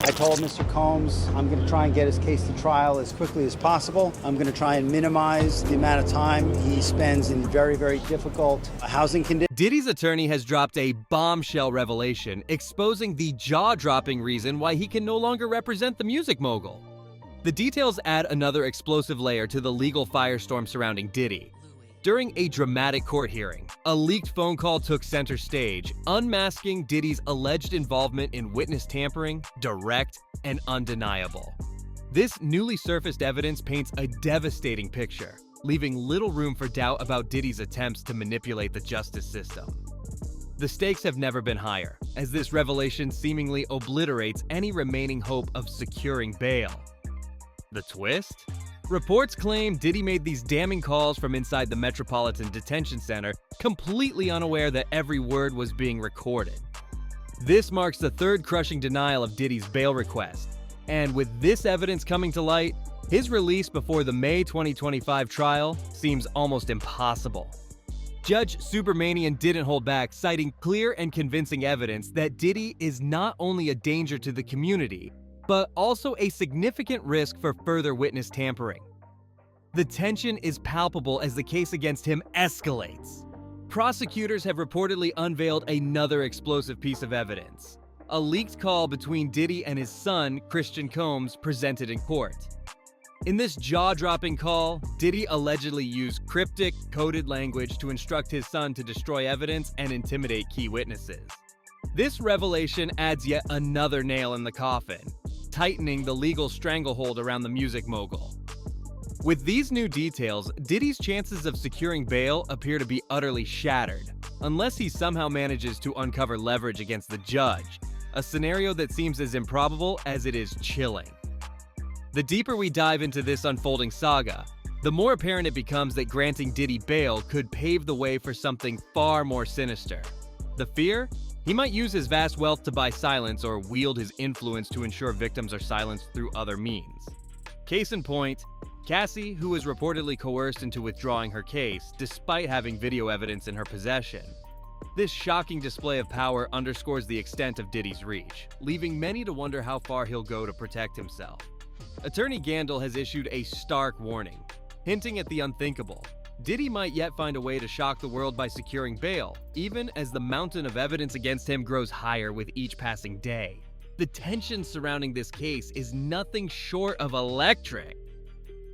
I told Mr. Combs I'm going to try and get his case to trial as quickly as possible. I'm going to try and minimize the amount of time he spends in very, very difficult housing conditions. Diddy's attorney has dropped a bombshell revelation exposing the jaw-dropping reason why he can no longer represent the music mogul. The details add another explosive layer to the legal firestorm surrounding Diddy. During a dramatic court hearing, a leaked phone call took center stage, unmasking Diddy's alleged involvement in witness tampering, direct and undeniable. This newly surfaced evidence paints a devastating picture, leaving little room for doubt about Diddy's attempts to manipulate the justice system. The stakes have never been higher, as this revelation seemingly obliterates any remaining hope of securing bail. The twist? Reports claim Diddy made these damning calls from inside the Metropolitan Detention Center, completely unaware that every word was being recorded. This marks the third crushing denial of Diddy's bail request, and with this evidence coming to light, his release before the May 2025 trial seems almost impossible. Judge Supermanian didn't hold back, citing clear and convincing evidence that Diddy is not only a danger to the community, but also a significant risk for further witness tampering. The tension is palpable as the case against him escalates. Prosecutors have reportedly unveiled another explosive piece of evidence: a leaked call between Diddy and his son, Christian Combs, presented in court. In this jaw-dropping call, Diddy allegedly used cryptic, coded language to instruct his son to destroy evidence and intimidate key witnesses. This revelation adds yet another nail in the coffin, tightening the legal stranglehold around the music mogul. With these new details, Diddy's chances of securing bail appear to be utterly shattered, unless he somehow manages to uncover leverage against the judge, a scenario that seems as improbable as it is chilling. The deeper we dive into this unfolding saga, the more apparent it becomes that granting Diddy bail could pave the way for something far more sinister. The fear? He might use his vast wealth to buy silence or wield his influence to ensure victims are silenced through other means. Case in point, Cassie, who was reportedly coerced into withdrawing her case despite having video evidence in her possession. This shocking display of power underscores the extent of Diddy's reach, leaving many to wonder how far he'll go to protect himself. Attorney Gandil has issued a stark warning, hinting at the unthinkable. Diddy might yet find a way to shock the world by securing bail, even as the mountain of evidence against him grows higher with each passing day. The tension surrounding this case is nothing short of electric.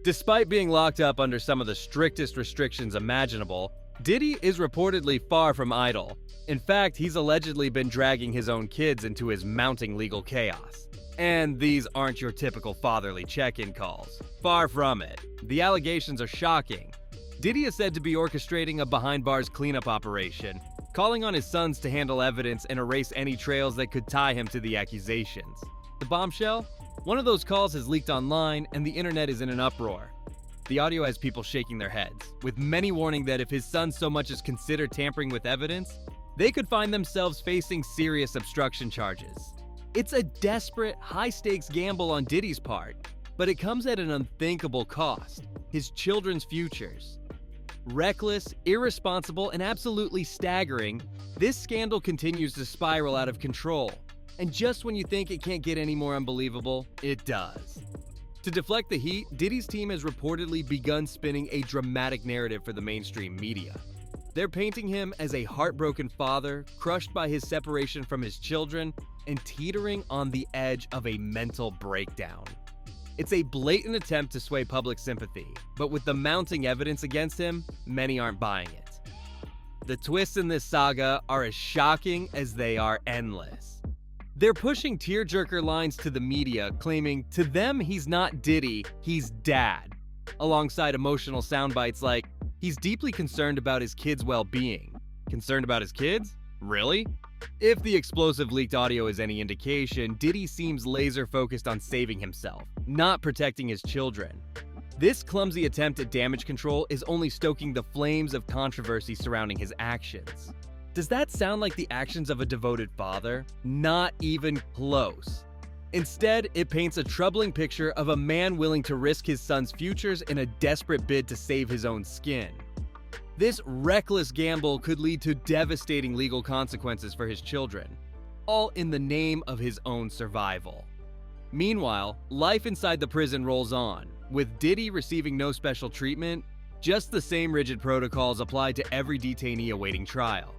Despite being locked up under some of the strictest restrictions imaginable, Diddy is reportedly far from idle. In fact, he's allegedly been dragging his own kids into his mounting legal chaos. And these aren't your typical fatherly check-in calls. Far from it. The allegations are shocking. Diddy is said to be orchestrating a behind-bars cleanup operation, calling on his sons to handle evidence and erase any trails that could tie him to the accusations. The bombshell? One of those calls has leaked online, and the internet is in an uproar. The audio has people shaking their heads, with many warning that if his sons so much as consider tampering with evidence, they could find themselves facing serious obstruction charges. It's a desperate, high-stakes gamble on Diddy's part, but it comes at an unthinkable cost: his children's futures. Reckless, irresponsible, and absolutely staggering, this scandal continues to spiral out of control. And just when you think it can't get any more unbelievable, it does. To deflect the heat, Diddy's team has reportedly begun spinning a dramatic narrative for the mainstream media. They're painting him as a heartbroken father, crushed by his separation from his children, and teetering on the edge of a mental breakdown. It's a blatant attempt to sway public sympathy, but with the mounting evidence against him, many aren't buying it. The twists in this saga are as shocking as they are endless. They're pushing tearjerker lines to the media, claiming to them he's not Diddy, he's dad, alongside emotional sound bites like, he's deeply concerned about his kids' well-being. Concerned about his kids? Really? If the explosive leaked audio is any indication, Diddy seems laser-focused on saving himself, not protecting his children. This clumsy attempt at damage control is only stoking the flames of controversy surrounding his actions. Does that sound like the actions of a devoted father? Not even close. Instead, it paints a troubling picture of a man willing to risk his son's futures in a desperate bid to save his own skin. This reckless gamble could lead to devastating legal consequences for his children, all in the name of his own survival. Meanwhile, life inside the prison rolls on, with Diddy receiving no special treatment, just the same rigid protocols applied to every detainee awaiting trial.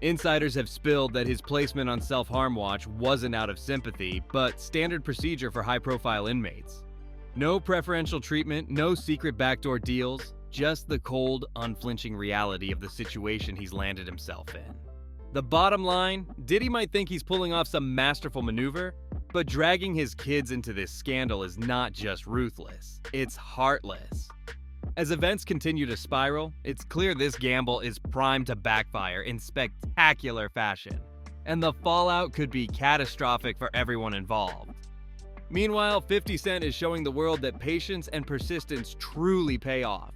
Insiders have spilled that his placement on self-harm watch wasn't out of sympathy, but standard procedure for high-profile inmates. No preferential treatment, no secret backdoor deals, just the cold, unflinching reality of the situation he's landed himself in. The bottom line, Diddy might think he's pulling off some masterful maneuver, but dragging his kids into this scandal is not just ruthless, it's heartless. As events continue to spiral, it's clear this gamble is primed to backfire in spectacular fashion, and the fallout could be catastrophic for everyone involved. Meanwhile, 50 Cent is showing the world that patience and persistence truly pay off.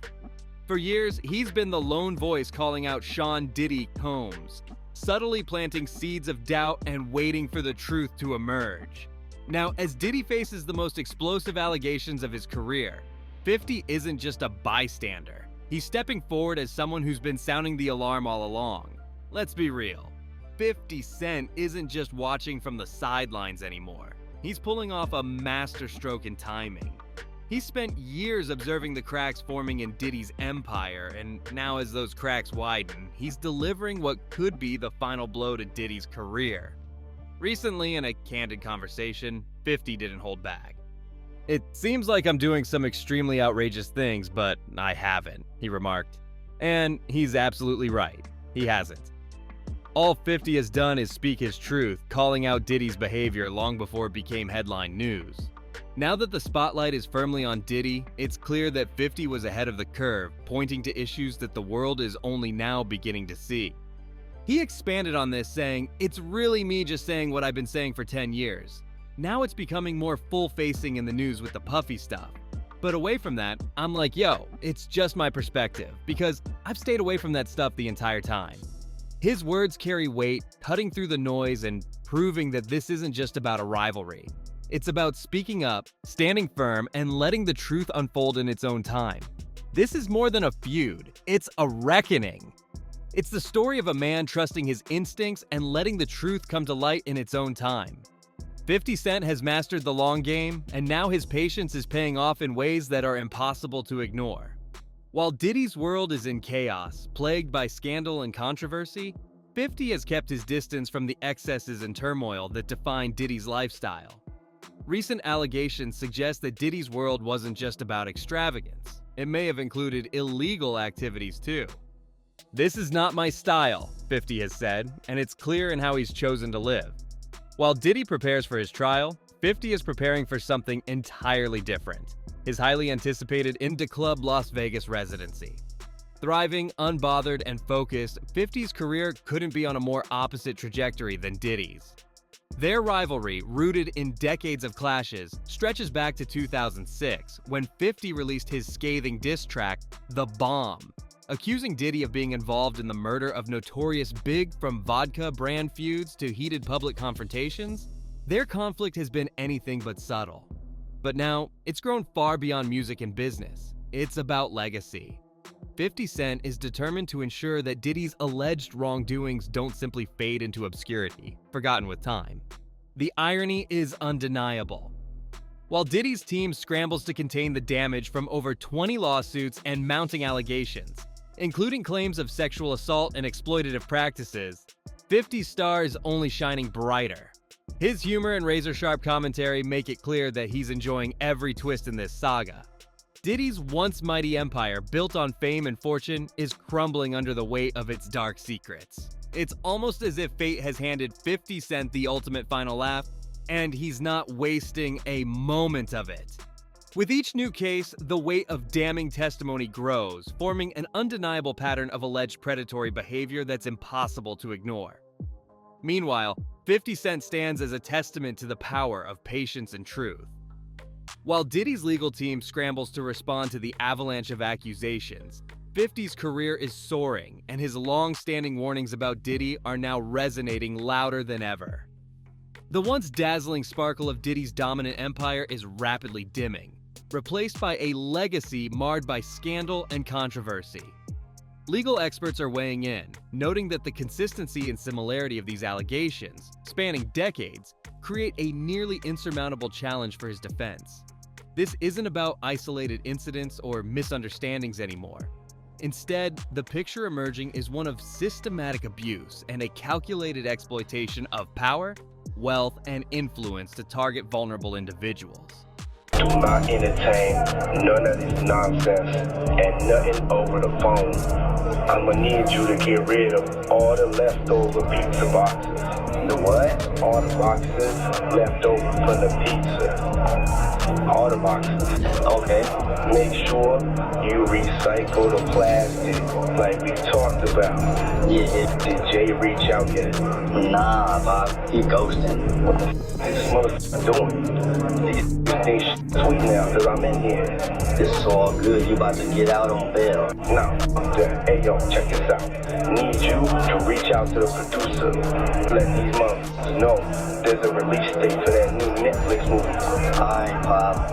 For years, he's been the lone voice calling out Sean Diddy Combs, subtly planting seeds of doubt and waiting for the truth to emerge. Now, as Diddy faces the most explosive allegations of his career, 50 isn't just a bystander. He's stepping forward as someone who's been sounding the alarm all along. Let's be real. 50 Cent isn't just watching from the sidelines anymore. He's pulling off a masterstroke in timing. He's spent years observing the cracks forming in Diddy's empire, and now as those cracks widen, he's delivering what could be the final blow to Diddy's career. Recently, in a candid conversation, 50 didn't hold back. "It seems like I'm doing some extremely outrageous things, but I haven't," he remarked. And he's absolutely right. He hasn't. All 50 has done is speak his truth, calling out Diddy's behavior long before it became headline news. Now that the spotlight is firmly on Diddy, it's clear that 50 was ahead of the curve, pointing to issues that the world is only now beginning to see. He expanded on this, saying, "It's really me just saying what I've been saying for 10 years. Now it's becoming more full-facing in the news with the puffy stuff. But away from that, I'm like, yo, it's just my perspective, because I've stayed away from that stuff the entire time." His words carry weight, cutting through the noise and proving that this isn't just about a rivalry. It's about speaking up, standing firm, and letting the truth unfold in its own time. This is more than a feud, it's a reckoning. It's the story of a man trusting his instincts and letting the truth come to light in its own time. 50 Cent has mastered the long game, and now his patience is paying off in ways that are impossible to ignore. While Diddy's world is in chaos, plagued by scandal and controversy, 50 has kept his distance from the excesses and turmoil that define Diddy's lifestyle. Recent allegations suggest that Diddy's world wasn't just about extravagance. It may have included illegal activities too. "This is not my style," 50 has said, and it's clear in how he's chosen to live. While Diddy prepares for his trial, 50 is preparing for something entirely different: his highly anticipated Into Club Las Vegas residency. Thriving, unbothered, and focused, 50's career couldn't be on a more opposite trajectory than Diddy's. Their rivalry, rooted in decades of clashes, stretches back to 2006, when 50 released his scathing diss track, The Bomb, accusing Diddy of being involved in the murder of Notorious Big. From vodka brand feuds to heated public confrontations, their conflict has been anything but subtle. But now, it's grown far beyond music and business. It's about legacy. 50 Cent is determined to ensure that Diddy's alleged wrongdoings don't simply fade into obscurity, forgotten with time. The irony is undeniable. While Diddy's team scrambles to contain the damage from over 20 lawsuits and mounting allegations, including claims of sexual assault and exploitative practices, 50's star is only shining brighter. His humor and razor-sharp commentary make it clear that he's enjoying every twist in this saga. Diddy's once mighty empire, built on fame and fortune, is crumbling under the weight of its dark secrets. It's almost as if fate has handed 50 Cent the ultimate final laugh, and he's not wasting a moment of it. With each new case, the weight of damning testimony grows, forming an undeniable pattern of alleged predatory behavior that's impossible to ignore. Meanwhile, 50 Cent stands as a testament to the power of patience and truth. While Diddy's legal team scrambles to respond to the avalanche of accusations, 50's career is soaring, and his long-standing warnings about Diddy are now resonating louder than ever. The once dazzling sparkle of Diddy's dominant empire is rapidly dimming, replaced by a legacy marred by scandal and controversy. Legal experts are weighing in, noting that the consistency and similarity of these allegations, spanning decades, create a nearly insurmountable challenge for his defense. This isn't about isolated incidents or misunderstandings anymore. Instead, the picture emerging is one of systematic abuse and a calculated exploitation of power, wealth, and influence to target vulnerable individuals. Do not entertain none of this nonsense and nothing over the phone. I'ma need you to get rid of all the leftover pizza boxes. The what? All the boxes left over from the pizza. All the boxes. Okay. Make sure you recycle the plastic like we talked about. Yeah. Did Jay reach out yet? Nah, Bob. He ghosting. What the f is this motherfucker doing? These things sweet now cause I'm in here. This is all good. You about to get out on bail. No. Hey yo, check this out. Need you to reach out to the producer. Let these motherfuckers know there's a release date for that new Netflix movie. Alright, Pop.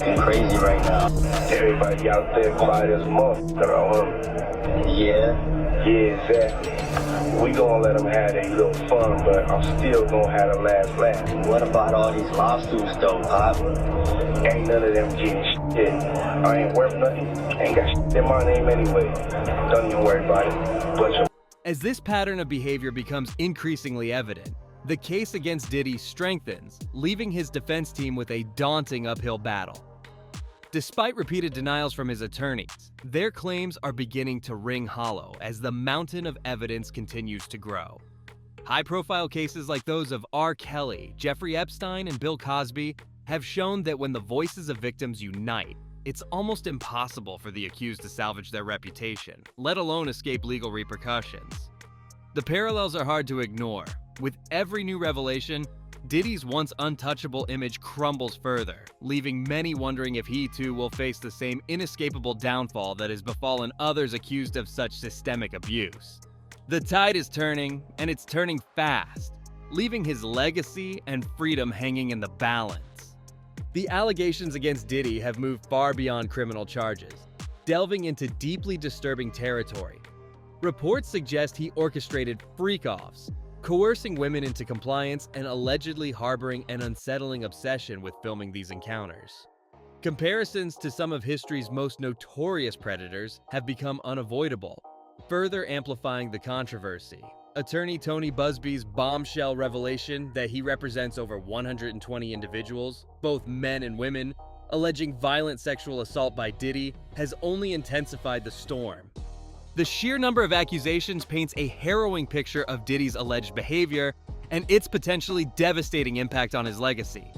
It's crazy right now. Everybody out there quiet as a motherfucker, huh? Yeah. Yeah, exactly. We gonna let them have their little fun, but I'm still gonna have the last laugh. What about all these lawsuits though, Pop? Ain't none of them getting shit. I ain't worth nothing. Ain't got shit in my name anyway. Don't even worry about it. Bunch of As this pattern of behavior becomes increasingly evident, the case against Diddy strengthens, leaving his defense team with a daunting uphill battle. Despite repeated denials from his attorneys, their claims are beginning to ring hollow as the mountain of evidence continues to grow. High-profile cases like those of R. Kelly, Jeffrey Epstein, and Bill Cosby have shown that when the voices of victims unite, it's almost impossible for the accused to salvage their reputation, let alone escape legal repercussions. The parallels are hard to ignore. With every new revelation, Diddy's once untouchable image crumbles further, leaving many wondering if he too will face the same inescapable downfall that has befallen others accused of such systemic abuse. The tide is turning, and it's turning fast, leaving his legacy and freedom hanging in the balance. The allegations against Diddy have moved far beyond criminal charges, delving into deeply disturbing territory. Reports suggest he orchestrated freak-offs, coercing women into compliance and allegedly harboring an unsettling obsession with filming these encounters. Comparisons to some of history's most notorious predators have become unavoidable, further amplifying the controversy. Attorney Tony Busby's bombshell revelation that he represents over 120 individuals, both men and women, alleging violent sexual assault by Diddy has only intensified the storm. The sheer number of accusations paints a harrowing picture of Diddy's alleged behavior and its potentially devastating impact on his legacy.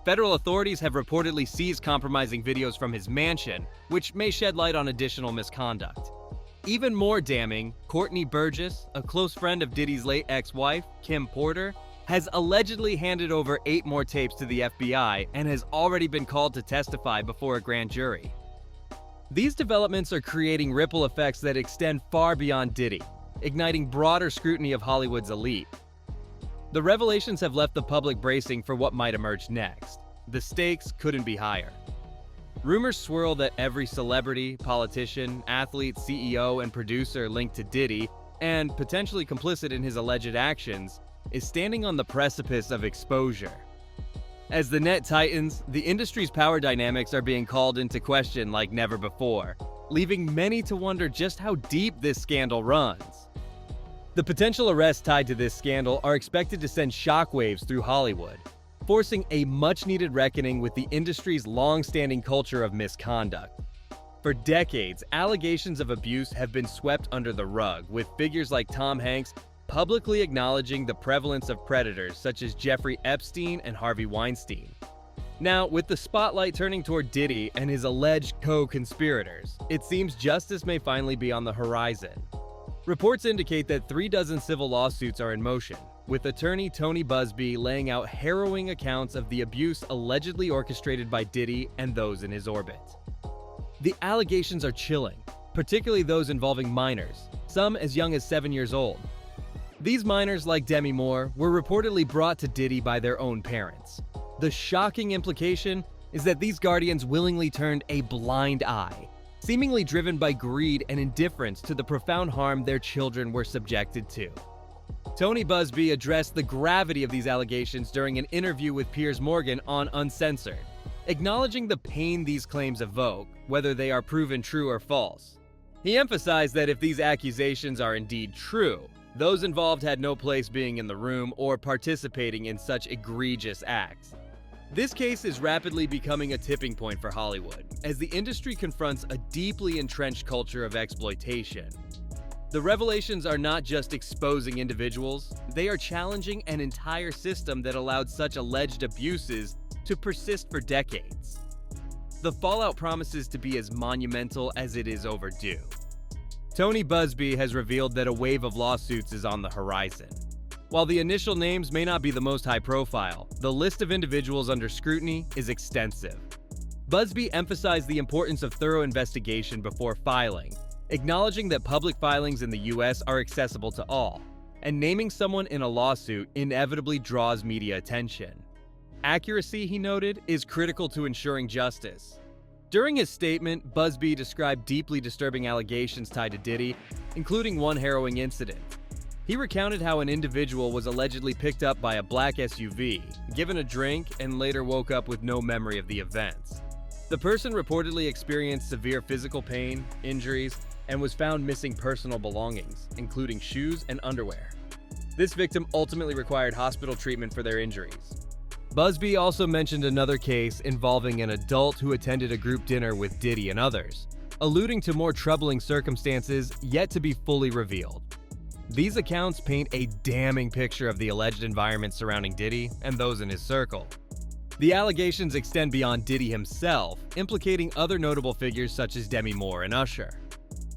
Federal authorities have reportedly seized compromising videos from his mansion, which may shed light on additional misconduct. Even more damning, Courtney Burgess, a close friend of Diddy's late ex-wife, Kim Porter, has allegedly handed over 8 more tapes to the FBI and has already been called to testify before a grand jury. These developments are creating ripple effects that extend far beyond Diddy, igniting broader scrutiny of Hollywood's elite. The revelations have left the public bracing for what might emerge next. The stakes couldn't be higher. Rumors swirl that every celebrity, politician, athlete, CEO, and producer linked to Diddy, and potentially complicit in his alleged actions, is standing on the precipice of exposure. As the net tightens, the industry's power dynamics are being called into question like never before, leaving many to wonder just how deep this scandal runs. The potential arrests tied to this scandal are expected to send shockwaves through Hollywood, forcing a much-needed reckoning with the industry's long-standing culture of misconduct. For decades, allegations of abuse have been swept under the rug, with figures like Tom Hanks publicly acknowledging the prevalence of predators such as Jeffrey Epstein and Harvey Weinstein. Now, with the spotlight turning toward Diddy and his alleged co-conspirators, it seems justice may finally be on the horizon. Reports indicate that 36 civil lawsuits are in motion, with attorney Tony Busby laying out harrowing accounts of the abuse allegedly orchestrated by Diddy and those in his orbit. The allegations are chilling, particularly those involving minors, some as young as 7 years old. These minors, like Demi Moore, were reportedly brought to Diddy by their own parents. The shocking implication is that these guardians willingly turned a blind eye, seemingly driven by greed and indifference to the profound harm their children were subjected to. Tony Busby addressed the gravity of these allegations during an interview with Piers Morgan on Uncensored, acknowledging the pain these claims evoke, whether they are proven true or false. He emphasized that if these accusations are indeed true, those involved had no place being in the room or participating in such egregious acts. This case is rapidly becoming a tipping point for Hollywood, as the industry confronts a deeply entrenched culture of exploitation. The revelations are not just exposing individuals, they are challenging an entire system that allowed such alleged abuses to persist for decades. The fallout promises to be as monumental as it is overdue. Tony Busby has revealed that a wave of lawsuits is on the horizon. While the initial names may not be the most high-profile, the list of individuals under scrutiny is extensive. Busby emphasized the importance of thorough investigation before filing, acknowledging that public filings in the US are accessible to all, and naming someone in a lawsuit inevitably draws media attention. Accuracy, he noted, is critical to ensuring justice. During his statement, Busby described deeply disturbing allegations tied to Diddy, including one harrowing incident. He recounted how an individual was allegedly picked up by a black SUV, given a drink, and later woke up with no memory of the events. The person reportedly experienced severe physical pain, injuries, and was found missing personal belongings, including shoes and underwear. This victim ultimately required hospital treatment for their injuries. Busby also mentioned another case involving an adult who attended a group dinner with Diddy and others, alluding to more troubling circumstances yet to be fully revealed. These accounts paint a damning picture of the alleged environment surrounding Diddy and those in his circle. The allegations extend beyond Diddy himself, implicating other notable figures such as Demi Moore and Usher.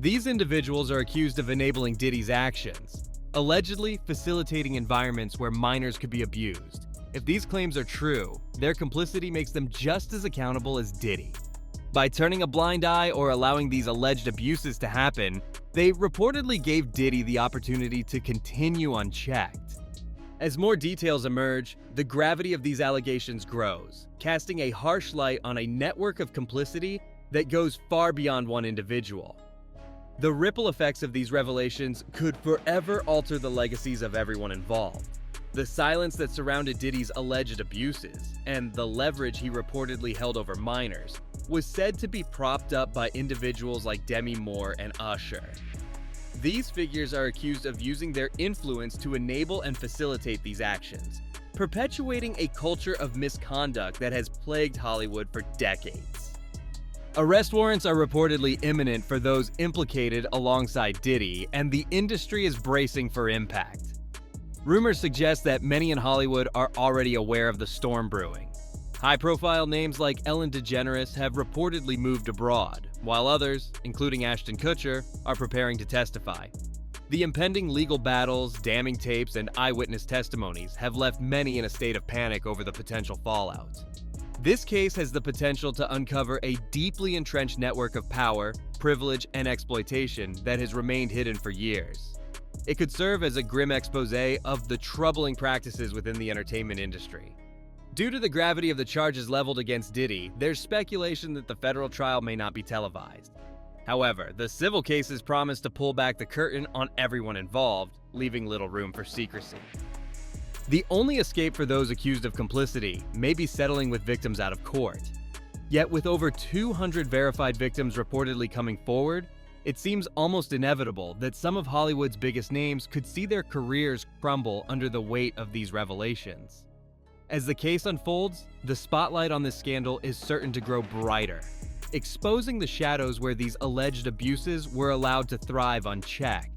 These individuals are accused of enabling Diddy's actions, allegedly facilitating environments where minors could be abused. If these claims are true, their complicity makes them just as accountable as Diddy. By turning a blind eye or allowing these alleged abuses to happen, they reportedly gave Diddy the opportunity to continue unchecked. As more details emerge, the gravity of these allegations grows, casting a harsh light on a network of complicity that goes far beyond one individual. The ripple effects of these revelations could forever alter the legacies of everyone involved. The silence that surrounded Diddy's alleged abuses, and the leverage he reportedly held over minors, was said to be propped up by individuals like Demi Moore and Usher. These figures are accused of using their influence to enable and facilitate these actions, perpetuating a culture of misconduct that has plagued Hollywood for decades. Arrest warrants are reportedly imminent for those implicated alongside Diddy, and the industry is bracing for impact. Rumors suggest that many in Hollywood are already aware of the storm brewing. High-profile names like Ellen DeGeneres have reportedly moved abroad, while others, including Ashton Kutcher, are preparing to testify. The impending legal battles, damning tapes, and eyewitness testimonies have left many in a state of panic over the potential fallout. This case has the potential to uncover a deeply entrenched network of power, privilege, and exploitation that has remained hidden for years. It could serve as a grim exposé of the troubling practices within the entertainment industry. Due to the gravity of the charges leveled against Diddy, there's speculation that the federal trial may not be televised. However, the civil cases promise to pull back the curtain on everyone involved, leaving little room for secrecy. The only escape for those accused of complicity may be settling with victims out of court. Yet with over 200 verified victims reportedly coming forward, it seems almost inevitable that some of Hollywood's biggest names could see their careers crumble under the weight of these revelations. As the case unfolds, the spotlight on this scandal is certain to grow brighter, exposing the shadows where these alleged abuses were allowed to thrive unchecked.